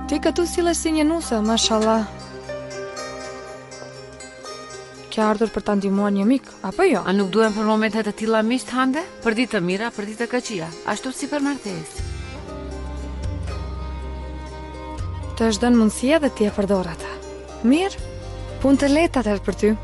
Ti këtu sillesh si një nuse, mashallah. Ke ardhur për ta ndihmuar një mik, apo jo? A nuk duhen për momente të tilla miq Hande? Për ditë të mira, për ditë të këqija, ashtu si për martesë. Të është dënë mundësia dhe ti e përdor ata. Mirë, punë të lehtë atëherë për ty.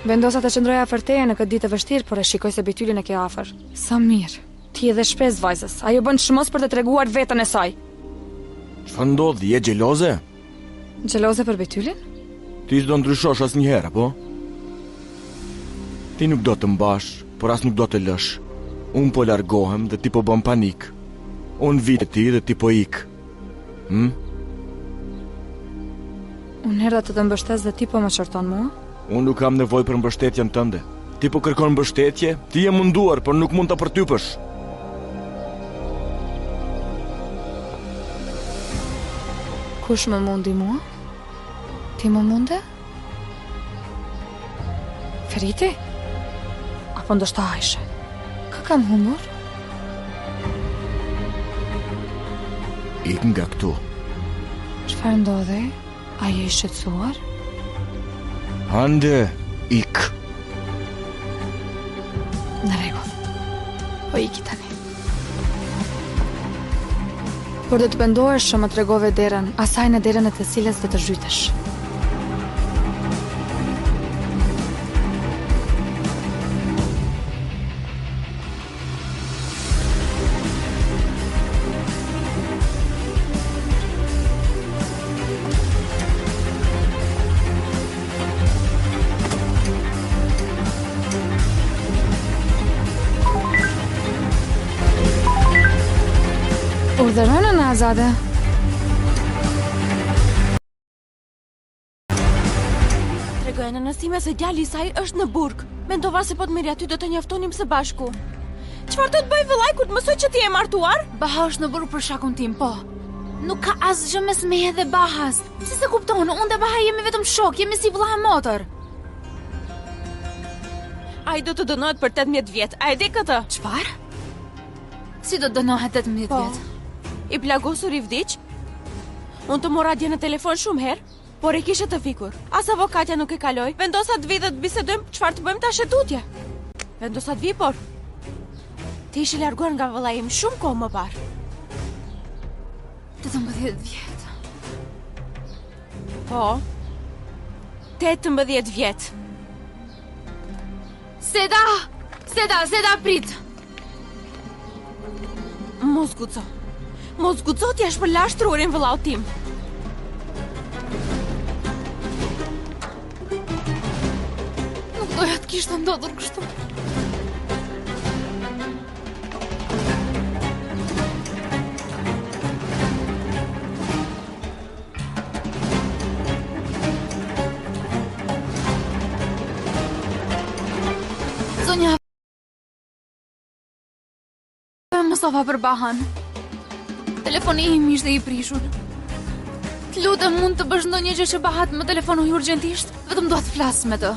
Vendosa të qëndroja afër teje në këtë ditë të vështirë, por e shikoj se Betylin e ke afër. Sa mirë. Ti edhe shpes vajzës. Ajo bën çmos për të treguar veten e saj. Çfarë ndodhi? Je xheloze? Xheloze për Betylin? Ti s'do ndryshosh asnjëherë, apo? Ti nuk do të mbash, por as nuk do të lësh. Unë po largohem dhe ti po bën panik. Unë vi te ti dhe ti po ik. Unë erdha të të mbështes dhe ti po më shërton mua? Unë nuk kam nevojë për mbështetjen tënde. Ti po kërkon mbështetje, ti je munduar, por nuk mund ta përtypësh. Kush më mundi mua? Ti më munde? Feriti? Apo ndoshta Ajshe? Kë kam humbur? Ik nga këtu. Çfarë ndodhi? A je i shqetësuar? Hande, ik. Në rregull. Po iki tani. Por do të pendohesh që më tregove derën, asaj në derën e të cilës do të zhytesh. Urdhërona në Azade. Tregoj nënësime se djali i saj është në burg. Mendova se po të mirë aty do të njoftonim së bashku. Çfarë do të bëj vëllai kur të mësoj që ti je martuar? Baha është në burg për shakun tim, po. Nuk ka asgjë mes meje dhe Bahas. Si se kupton, unë dhe Baha jemi vetëm shok, jemi si vëlla e motër. Ai do të dënohet për 18 vjet. A e di këtë? Çfarë? Si do dënohet 18 vjet? I plagosur i vdiq? Unë të mora dje në telefon shumë herë, por e kishe të fikur. As avokatja nuk e kaloi. Vendosa të vi dhe të bisedojmë çfarë të bëjmë tash e tutje. Vendosa të vi, por ti ishe larguar nga vëllai im shumë kohë më parë. 18 vjet. Po. 18 vjet. Seda, prit. Mos guxo. Mos guxo, ti është për lashtrurin vëllau tim. Nuk doja të kishte ndodhur kështu. Zonja, mësova për Bahan. Telefoni im ishte i prishur. Të lutem, mund të bësh ndonjë gjë që Baha të më telefonoj urgjentisht? Vetëm dua të flas me të.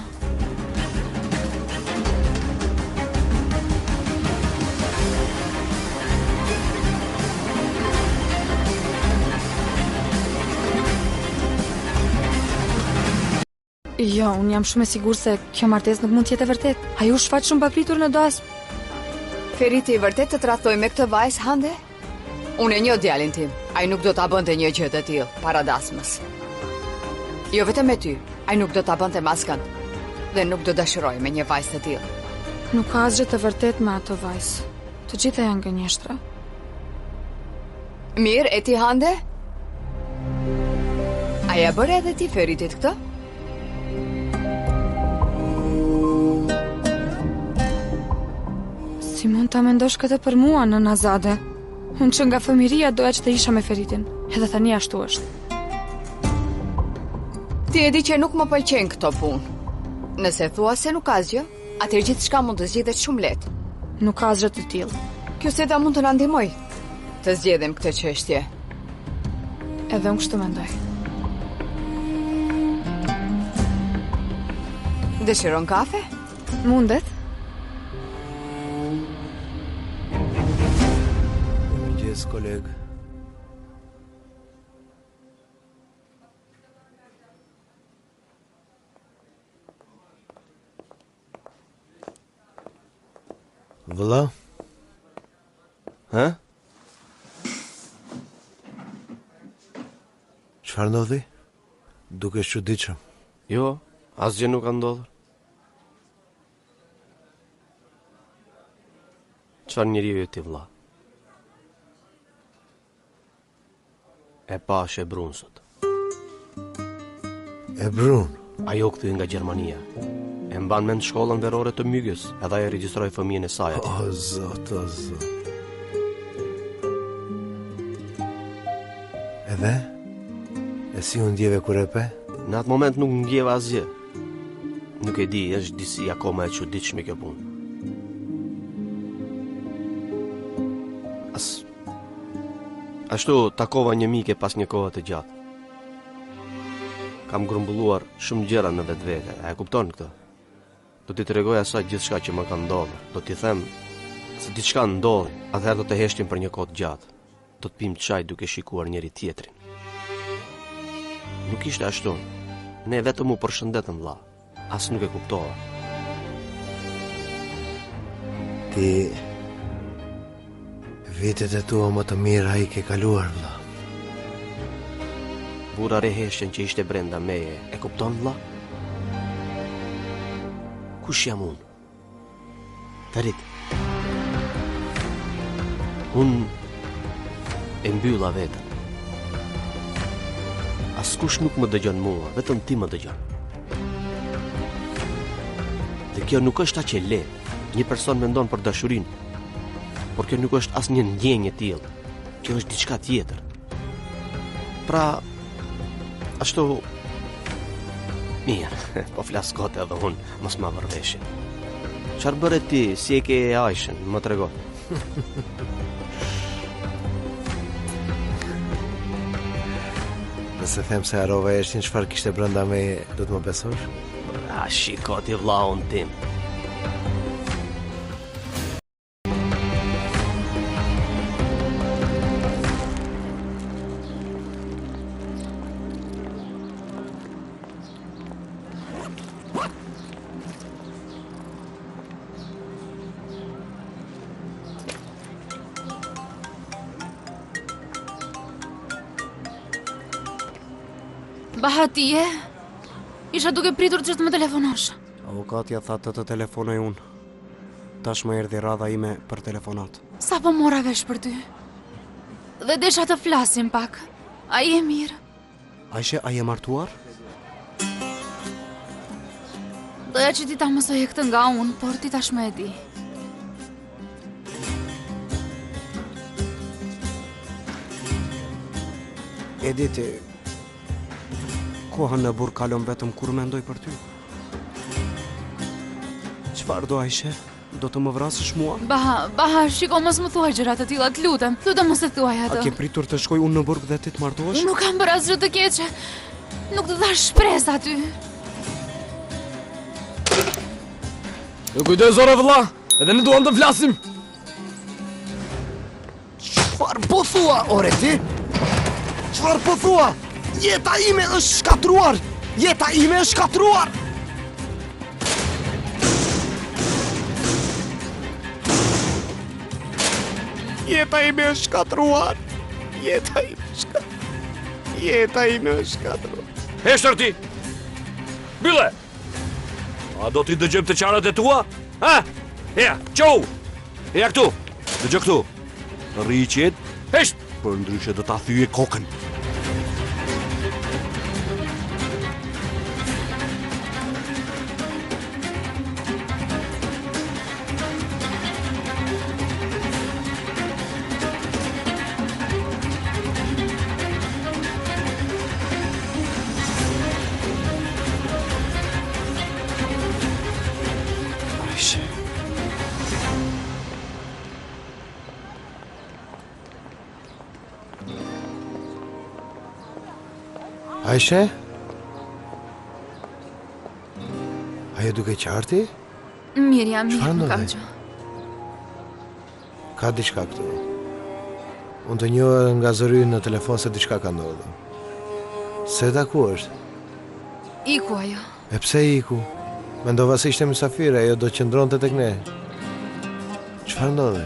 Jo, unë jam shumë e sigurt se kjo martesë nuk mund të jetë e vërtetë. Ai u shfaq shumë papritur në dasmë. Feriti i vërtet të tratoj me këtë vajzë, Hande? Unë e njoh djalin tim. Ai nuk do ta bënte një gjë të tillë para dasmës. Jo vetëm me ty, ai nuk do ta bënte maskën. Dhe nuk do dashuroj me një vajzë të tillë. Nuk ka asgjë të vërtetë me ato vajzë. Të gjitha janë gënjeshtra. Mirë, e ti Hande? A ja bëre edhe ti Feritit këtë? Si mund ta mendosh këtë për mua, Nën Azade? Unë që nga fëmiria doja që të isha me Feritin. Edhe tani ashtu është. Ti e di që nuk më pëlqen këto punë. Nëse thua se nuk ka asgjë, atëherë gjithçka mund të zgjidhet shumë lehtë. Nuk ka asgjë të tillë. Kjo seda mund të na ndihmoj të zgjedhim këtë çështje. Edhe unë kështu mendoj. Dëshiron kafe? Mundet? Mëngjes, koleg. Vëlla? Ha? Çfarë ndodhi? Dukesh çuditshëm. Jo, asgjë nuk ka ndodhur. Çfarë njeriu je ti, vëlla? E pash e brun sot. E brun? Ajo kthye nga Gjermania. E mban mend shkollën verore të Mygës, edhe ajo regjistroi fëmijën e saj aty. O zot, o zot. Edhe? E si u ndjeve kur e pe? Në atë moment nuk ndjeva asgjë. Nuk e di, është disi akoma e çuditshme kjo punë. Ashtu takova një mike pas një kohe të gjatë. Kam grumbulluar shumë gjëra në vetvete, a e kupton këtë? Do t'i tregoj asaj gjithçka që më ka ndodhur. Do t'i them se diçka ndodhi, atëherë do të heshtim për një kohë të gjatë. Do të pim çaj duke shikuar njëri tjetrin. Nuk ishte ashtu. Ne vetëm u përshëndetëm, vëlla. As nuk e kuptova. Ti vitet e tua më të mira i ke kaluar, vëlla. Bura reheshën që ishte brenda meje, e kupton, vëlla? Kush jam unë? Ferit. Unë e mbylla vetën. Askush nuk më dëgjon mua, vetëm ti më dëgjon. Dhe kjo nuk është aq e lehtë. Një person mendon për dashurinë, por kjo nuk është asnjë ndjenjë e tillë. Kjo është diçka tjetër. Pra, ashtu mirë, po flas kot edhe unë, mos ma vërveshin. Çfarë bëre ti, si e ke Ajshën, më trego. Nëse them se harrova Eshin çfarë kishte brenda meje, do të më besosh? A shiko ti vllaun tim. Bahatie, isha duke pritur që të më telefonosh. Avokatja tha të telefonoj unë. Tash më erdhi radha ime për telefonat. Sa po mora vesh për ty? Dhe desha të flasim pak. A je mirë? Ajshe, a je martuar? Doja që ti ta mësoj këtë nga unë, por ti tash më e di. Editi, kohën në burg kalon vetëm kur mendoj për ty. Çfarë do Ajshe? Do të më vrasësh mua? Baha, shiko, mos më thuaj gjëra të tilla, të lutem mos e thuaj ato. A ke pritur të shkoj unë në burg dhe ti të martohesh? Unë nuk kam bërë asgjë të keqe. Nuk të dhash shpresë aty. Jo kujdes ora vëlla, edhe ne duam të flasim. Çfarë po thua, ore ti? Çfarë po thua? Jeta ime është shkatruar! Jeta ime është shkatruar! Jeta ime është shkatruar! Jeta ime është shkatruar! Heshtër ti! Byle! A do t'i dëgjëm të qarat e tua? Ha? Eja, qau! Eja këtu! Dëgjë këtu! Rri i qetë, hesht! Për ndryshe do t'a thyje kokën. Aishe? Ajo duke qarti? Mirë jam, Çfarë mirë, ndodhi? kam që. Ka diçka këtu. Unë të njohë nga zëri në telefon se diçka ka ndodhur. Seda ku është? Iku ajo. E pse iku? Mendova se ishte mysafir, ajo do të qëndronte tek ne. Çfarë ndodhi?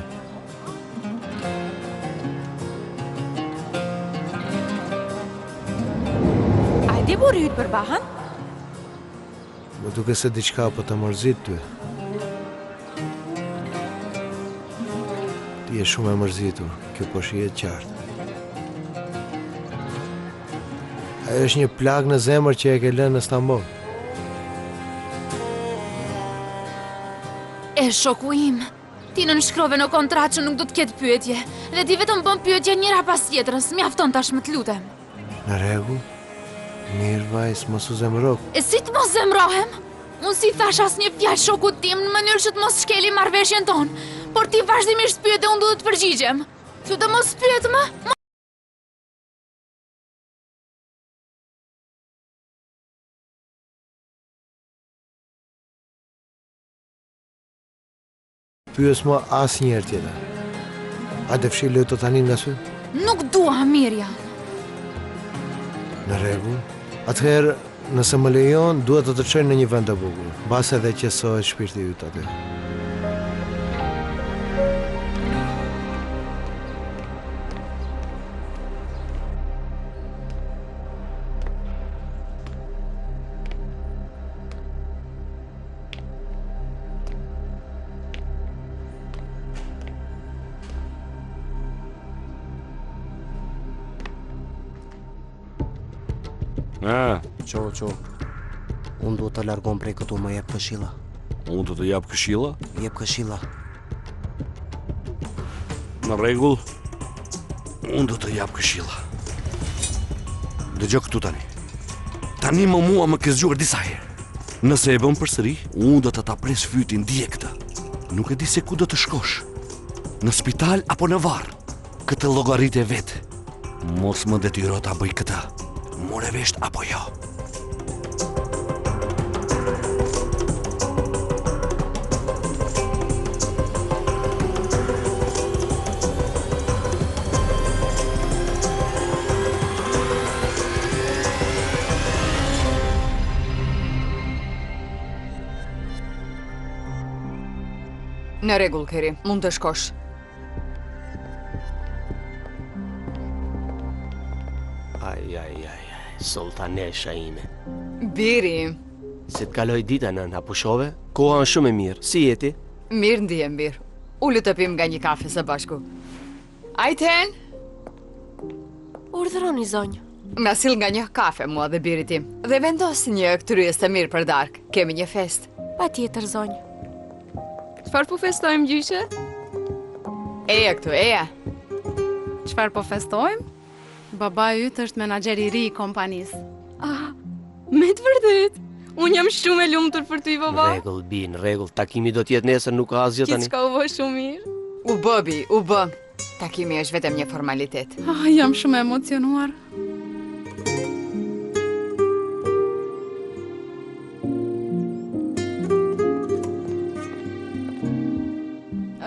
A e di burri yt për Bahan? Më duke se diçka po të mërzit ty. Ti je shumë e mërzitur, kjo po shihet qartë. Ajo është një plagë në zemër që e ke lënë në Stamboll. E shoku im, ti në nënshkrove në kontratë që nuk do të ketë pyetje, dhe ti vetëm bën pyetje njëra pas tjetrës, mjafton tash më të lutem. Në rregull? Mirë vajs, mos u zemëro. E si të mos zemrohem? Unë si thash asnjë fjalë shokut tim në mënyrë që të mos shkeli marrëveshjen tonë, por ti vazhdimisht pyet dhe unë duhet të përgjigjem. Lutem mos pyet më. Pyes më asnjëherë tjetër. A të fshi lojë të tani nga sy? Nuk dua, Mirja. Në rregull. Atëherë, nëse më lejon, duhet të të çoj në një vend të bukur. Mbas edhe qetësohet shpirti yt aty. Qo. Unë duhet të largon prej këtu, më jep këshilla. Unë do të jap këshilla? Jep këshilla. Në rregull. Unë do të jap këshilla. Dëgjoj këtu tani. Tani më mua më ke zgjuar disa herë. Nëse e bën përsëri, unë do të ta pres fytin direkt. Nuk e di se ku do të shkosh. Në spital apo në varr. Këtë llogaritë vetë. Mos më detyro ta bëj këtë. More vesh apo jo? Në rregull, Keri, mund të shkosh. Sultanesha ime. Biri, Si të kaloj dita nën, apo shove? Koha është shumë e mirë. Si jeti? mirë ndihem birë. Ullu të pim nga një kafe së bashku. Ajten, Urdhëroni zonjë. na sill nga një kafe mua dhe biri tim. Dhe vendos një këtyrjes të mirë për darkë. Kemi një fest. Patjetër zonjë. Çfarë po festojmë gjyshe? Eja këtu, eja. Çfarë po festojmë? Baba yt është menaxher i ri i kompanisë. Me të vërtet. Unë jam shumë e lumtur për ty, baba. Rregull, bin, rregull. Takimi do të jetë nesër, nuk ka asgjë tani. Gjithçka u bë shumë mirë. U bë, bi, u bë. Takimi është vetëm një formalitet. Jam shumë e emocionuar.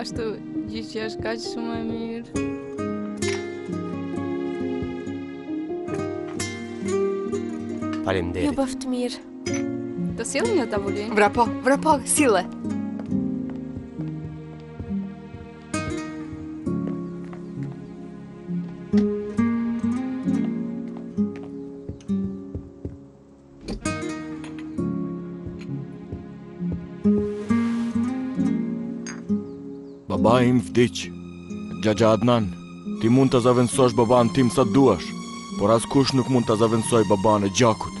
Ashtu, gjyqja është kaq shumë e mirë. Ju Faleminderit. bëft mirë. Të sillim një tavulinë. Vrapo, sille. Baba im vdiq. Xhaxha Adnan, ti mund të zavendësosh baban tim sa duash, por askush nuk mund të zavendësoj baban e gjakut.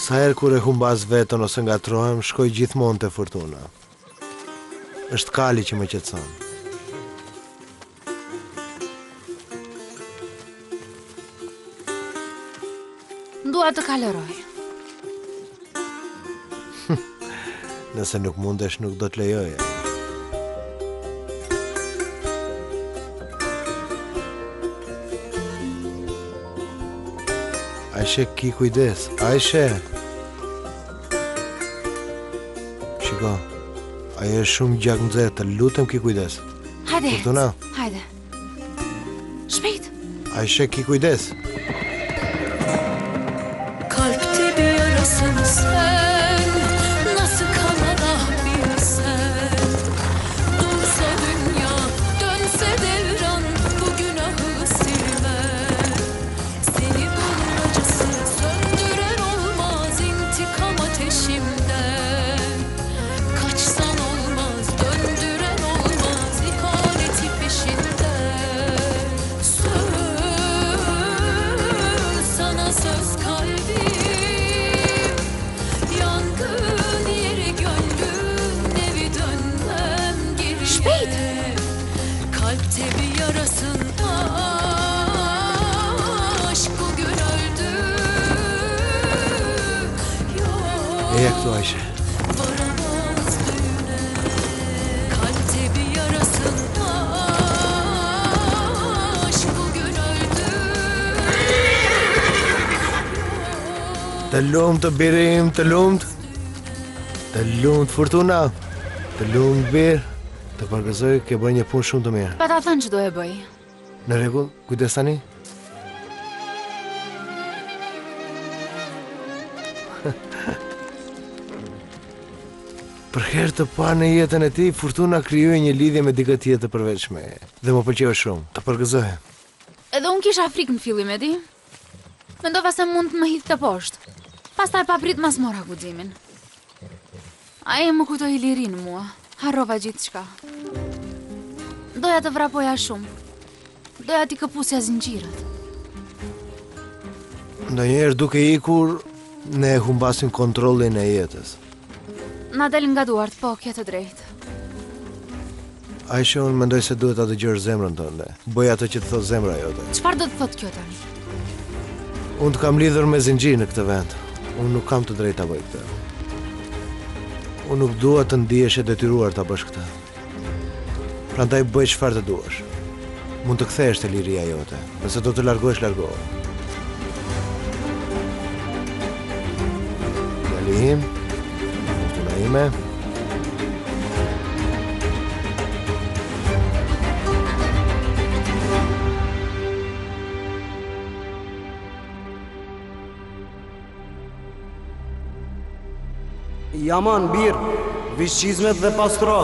Sa herë kur e humbas vetën ose ngatrohem, shkoj gjithmonë te Fortuna. Është Kali që më qetëson. Dua të kaloroj. Nëse nuk mundesh, nuk do të lejoje. Aishe, ki kujdes. Aishe. Shiko, ajo është shumë gjak nxehtë, të lutem ki kujdes. Hajde. Fortuna. Hajde. Shpejt. Aishe, ki kujdes. Kalpte bir yarasın sen, nasıl kanar bilsen. Dursa dünya, dönse devran, bu günahı silmez. Seni bunun acısı söndüren olmaz intikam ateşimden. Kaçsan olmaz, döndüren olmaz ihaneti peşinden. Sana söz kalbim, yangın yeri gönlüm, evi dönmem geriye. Kalpte bir yarasın aşk bugün öldü. E jak to, Aishe? Varamaz düğüne. Kalpte bir yarasın aşk bugün öldü. Të lumt të birim, të lumt. Të lumt Fortuna. Të lumt bir. Të përgëzoj, ke bërë një punë shumë të mirë. Pa ta thënë që do e bëj. Në rregull, kujdes tani. Për herë të parë në jetën e tij, Fortuna krijoi një lidhje me dikë tjetër përveç meje. Dhe më pëlqeu shumë. Të përgëzoj. Edhe unë kisha frikë në fillim e di. Mendova se mund të më hidhte poshtë. Pastaj pa prit mas mora guximin. Ai më kujtoi lirin mua. Harrova gjithçka. Doja të vrapoja shumë. Doja t'i këpusja zinxhirët. Ndonjëherë duke ikur, ne humbasim kontrollin e jetës. Na del nga duart, po, ke të drejtë. Aisha, unë mendoj se duhet ta dëgjosh zemrën tënde. Bëj atë që të thotë zemra jote. Çfarë do të thotë kjo tani? Unë të kam lidhur me zinxhir në këtë vend. Unë nuk kam të drejtë ta bëj këtë. Unë nuk dua të ndihesh e detyruar ta bësh këtë. Prandaj bëj çfarë të duash. Mund të kthehesh te liria jote. Nëse do të largohesh, largohu. Djali im, Fortuna ime. Yaman bir, vish çizmet dhe pastro.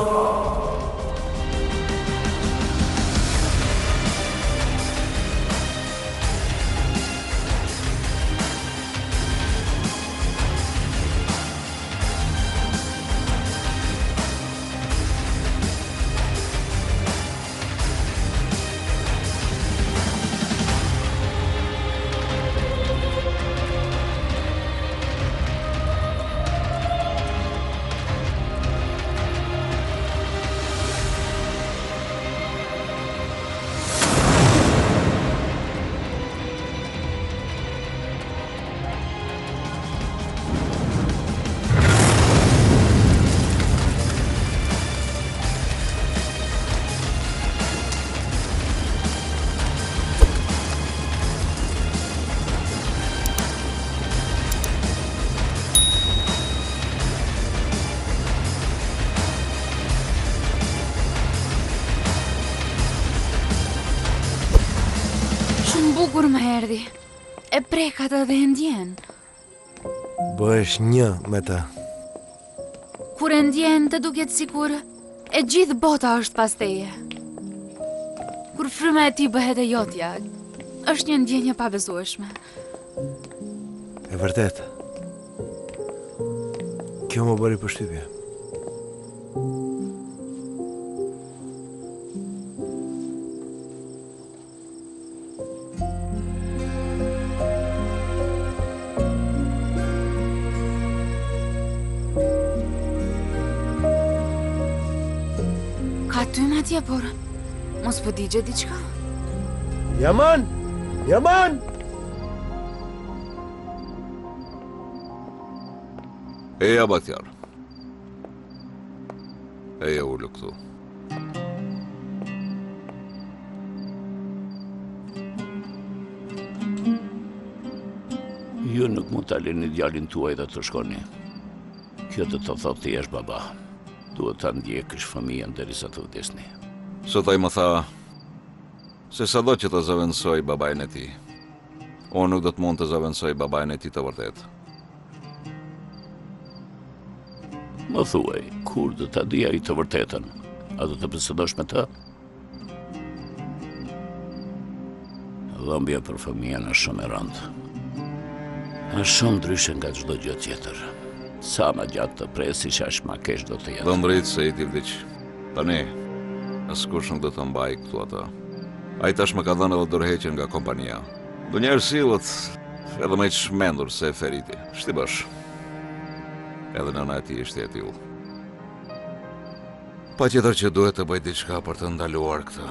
Bukur më erdhi. E prekat edhe e ndjen. Bëhesh një me të. Kur e ndjen të duket sikur e gjithë bota është pas teje. Kur fryma e tij bëhet e jotja, është një ndjenje pa besueshme. E vërtet. Kjo më bëri përshtypje. Ka tym atje, por mos po digje diçka. Yaman! Yaman! Eja Batjar. Eja ullu këtu. Ju nuk mund ta lini djalin tuaj dhe të shkoni. Kjo do të thotë ti jesh baba. Duhet ta ndjekësh fëmijën derisa të vdesni. Sot ai më tha se sado që të zëvendësoj babain e tij, unë nuk do të mund të zëvendësoj babain e tij të vërtet. Më thuaj, kur do ta di ai të vërtetën? A do të bisedosh me të? Dhëmbja për fëmijën është shumë e rëndë. Është shumë ndryshe nga çdo gjë tjetër. Sa më gjatë të presish, aq më keq do të jetë. Do ndrit se i ti vdiq. Tani, askush nuk do të mbaj këtu atë. Ai tash më ka dhënë edhe dorëheqjen nga kompania. Do njerë sillet edhe më i çmendur se Feriti. Shti bësh. Edhe nëna e tij ishte e tillë. Patjetër që duhet të bëj diçka për të ndaluar këtë.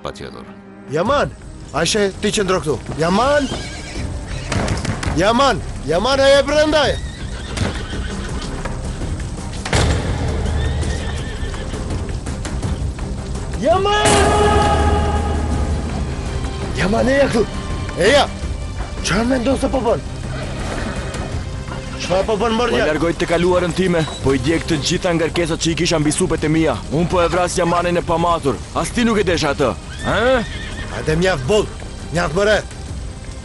Patjetër. Yaman, Aisha, ti qëndro këtu. Yaman! Yaman, ai e brendaj. Yaman, e këtu. Eja, çfarë mendon se po bën? Çfarë po bën Po mordja? largoj të kaluarën time, po i djeg të gjitha ngarkesat që i kisha mbi supet e mia. Unë po e vras Yamanin e pamatur. As ti nuk e desh atë, ë? Hajde mjaft boll, mjaft bëre.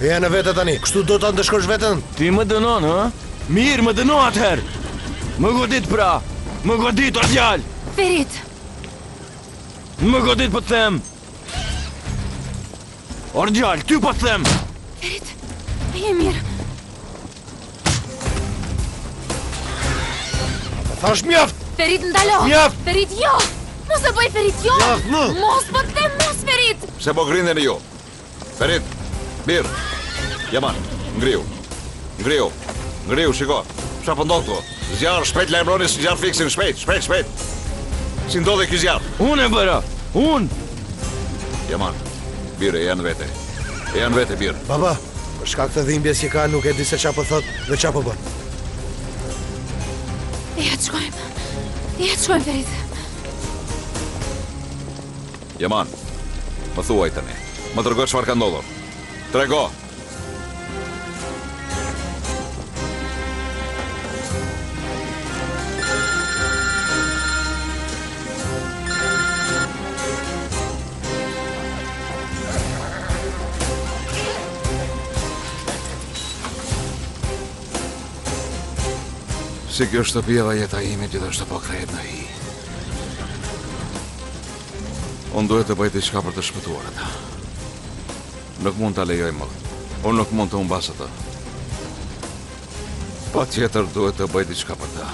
E në vete tani, kështu do ta ndeshkosh veten? Ti më dënon, ë? Mirë, më dëno atëherë. Më godit pra, më godit o djalë. Ferit, Më godit po të them. O djalë, ty po të them. Ferit, e mirë. Thash mjaft. Ferit, ndalo. Mjaft. Ferit, jo. Mos e bëj Ferit, jo. Mjaft, më. Mos po të them, mos Ferit. Se po grindeni ju. Ferit, mirë. Yaman, ngriu, shiko. Çfarë po ndodh këtu? Zjarr, shpejt lajmëroni se zjarr fiksin, shpejt. Si ndodhi ky zjarr? Unë e bëra. Unë. Yaman, birë, janë vete, birë. Baba, për shkak të dhimbjes që ka, nuk e di se çfarë po thot dhe çfarë po bën. Ja të shkojmë, Ferit. Yaman, më thuaj tani. Më tërgo çfarë ka ndodhur. Trego. Si kjo shtëpia dhe jeta ime gjithashtu po kthehet në hi. Unë duhet të bëj diçka për të shpëtuar ata. Nuk mund ta lejoj më. Unë nuk mund të humbas atë. Patjetër duhet të bëj diçka për ta.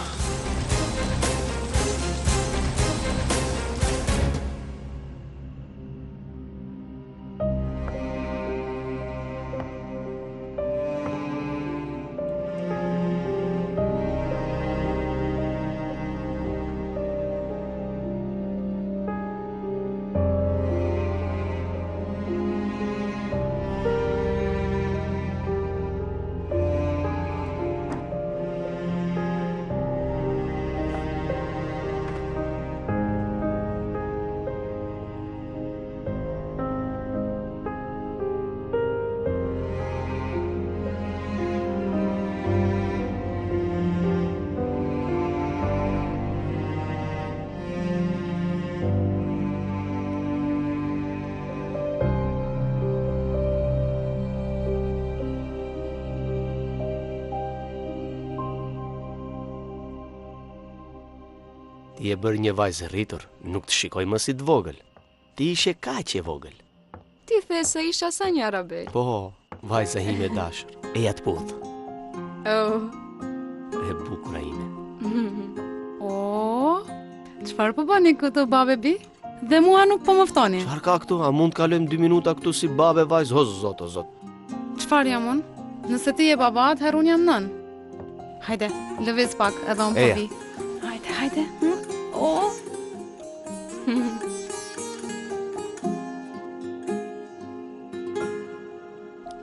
Ti e bërë një vajzë rritur, nuk të shikoj më si të vogël. Ti ishe kaq e vogël. Ti the se isha sa një arabe. Po, vajza ime dashur, e jatë puth. Oh. E bukura ime. O, çfarë po bani këtu babebi? Dhe mua nuk po më ftoni. Çfarë ka këtu? A mund të kalojmë 2 minuta këtu si babe vajzë? O zot, o zot. Çfarë jam unë? Nëse ti je baba, atëherë unë jam nën. Hajde, lëviz pak edhe unë po vi. Hajde. O.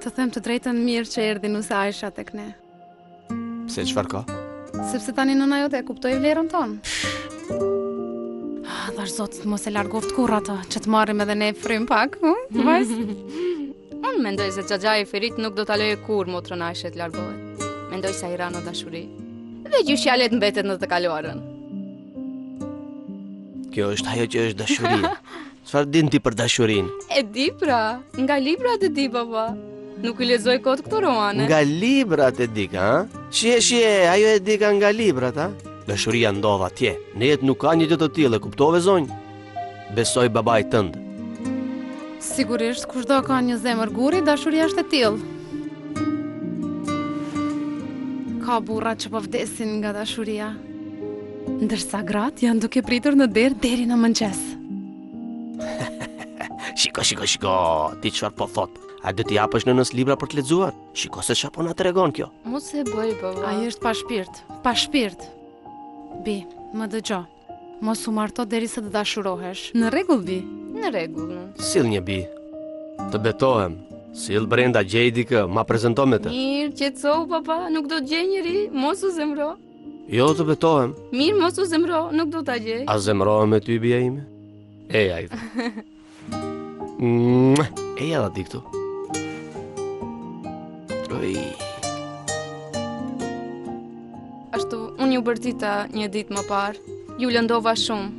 Të them të drejtën, mirë që erdhi nuse Aisha tek ne. Pse çfarë ka? Sepse tani nëna jote e kuptoi vlerën tonë. Thash zot, mos e largoft kurrë atë, që të marrim edhe ne frym pak, vajz? Unë mendoj se xhaxha i Ferit nuk do ta lejë kur motrën Aishe të largohet. Mendoj se ai ran o dashuri. Dhe gjyqjalet mbetet në të kaluarën. Kjo është ajo që është dashuria. Çfarë din ti për dashurinë? E di pra, nga librat e di baba. Nuk i lexoj kot këto romane. Nga librat e di ka, ha? Shie, ajo e di ka nga librat, ha? Dashuria ndodh atje. Në jetë nuk ka një gjë të tillë, e kuptove zonjë? Besoj babait tënd. Sigurisht, kushdo ka një zemër guri, dashuria është e tillë. Ka burra që po vdesin nga dashuria, ndërsa gratë janë duke pritur në derë deri në mëngjes. Shiko, ti çfarë po thot? A do t'i japësh nënës libra për të lexuar? Shiko se çfarë po na tregon kjo. Mos e bëj baba. Ai është pa shpirt. Bi, më dëgjo. Mos u marto derisa të dashurohesh. Në rregull, Bi? Në rregull. Sill një Bi. Të betohem. Sill Brenda gjej dikë, ma prezanto me të. Mirë, qetësohu papa, nuk do të gjej njëri, mos u zemro. Jo, të betohem. Mirë, mos u zemro, nuk do ta gjej. A zemrohem me ty, bia ime? Eja i thë. Eja da di këtu. Ashtu, unë ju bërtita një ditë më parë. Ju lëndova shumë.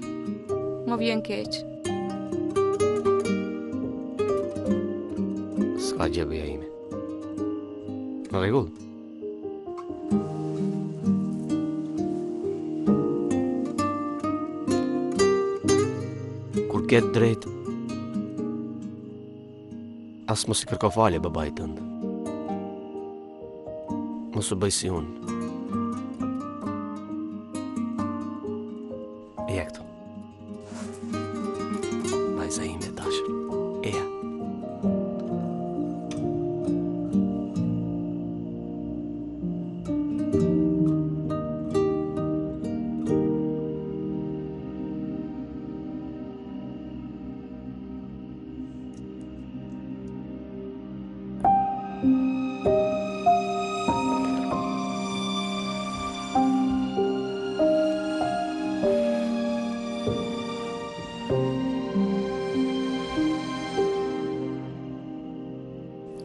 Më vjen keq. S'ka gjë bia ime. Në rregull. Kur ketë drejt, as mos i kërko falje babait tënd. Mos u bëj si unë. Eja këtu. Vajza ime e dashur. Eja.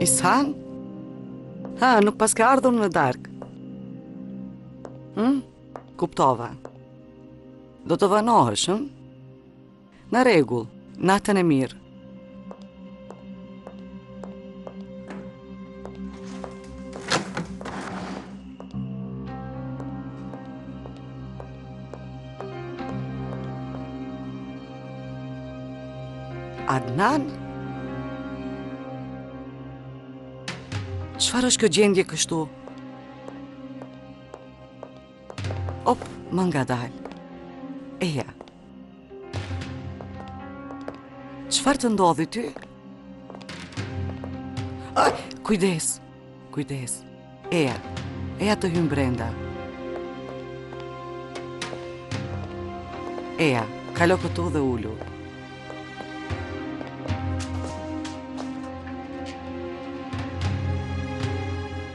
Ishan? Ha, nuk pas ka ardhur në darkë. Kuptova. Do të vanohesh, Në rregull, natën e mirë. Adnan? Çfarë është kjo gjendje kështu? Op, më ngadal. Eja. Çfarë të ndodhi ty? Aj, kujdes. Eja të hyn brenda. Eja, kalo këtu dhe ulu.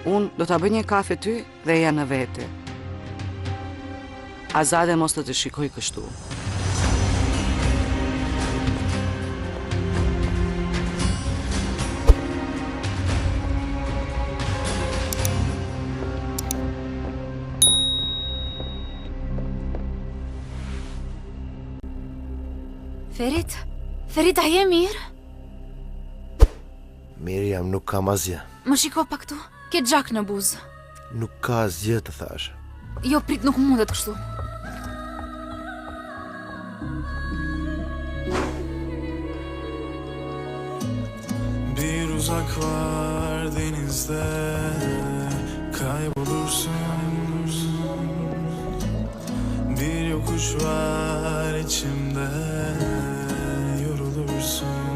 Unë do t'a bëj një kafe ty dhe eja në vete. Azade mos të shikoj kështu. Ferit, a je mirë? Mirë jam, nuk kam asgjë. Më shiko pa këtu, ke gjak në buzë. Nuk ka asgjë të thash. Jo, prit, nuk mundet kështu. Bir uzak var denizde, kaybolursun. Bir yokuş var içimde, yorulursun.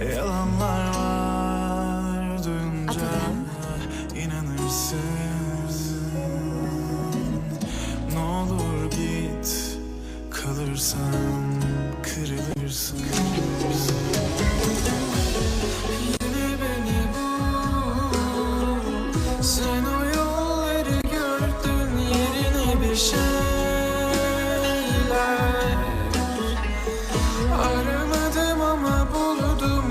Yalanlar var duyunca inanırsın. Ne olur git, kalırsan kırılırsın. Yine beni bul, sen o yolları gördün, yerine bir şeyler aramadım ama buldum.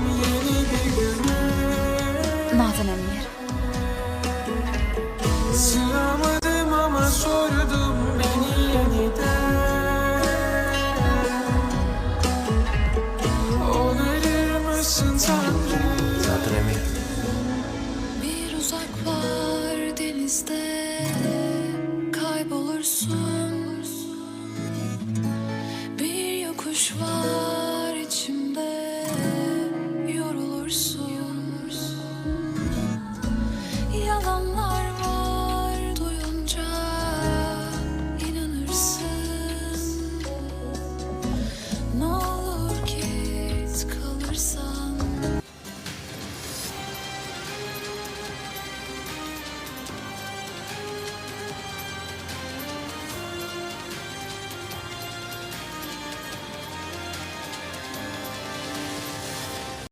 denizde kaybolursun. Bir yokuş var içimde, yorulursun. Yalanlar var, duyunca inanırsın. Ne olur git, kalırsan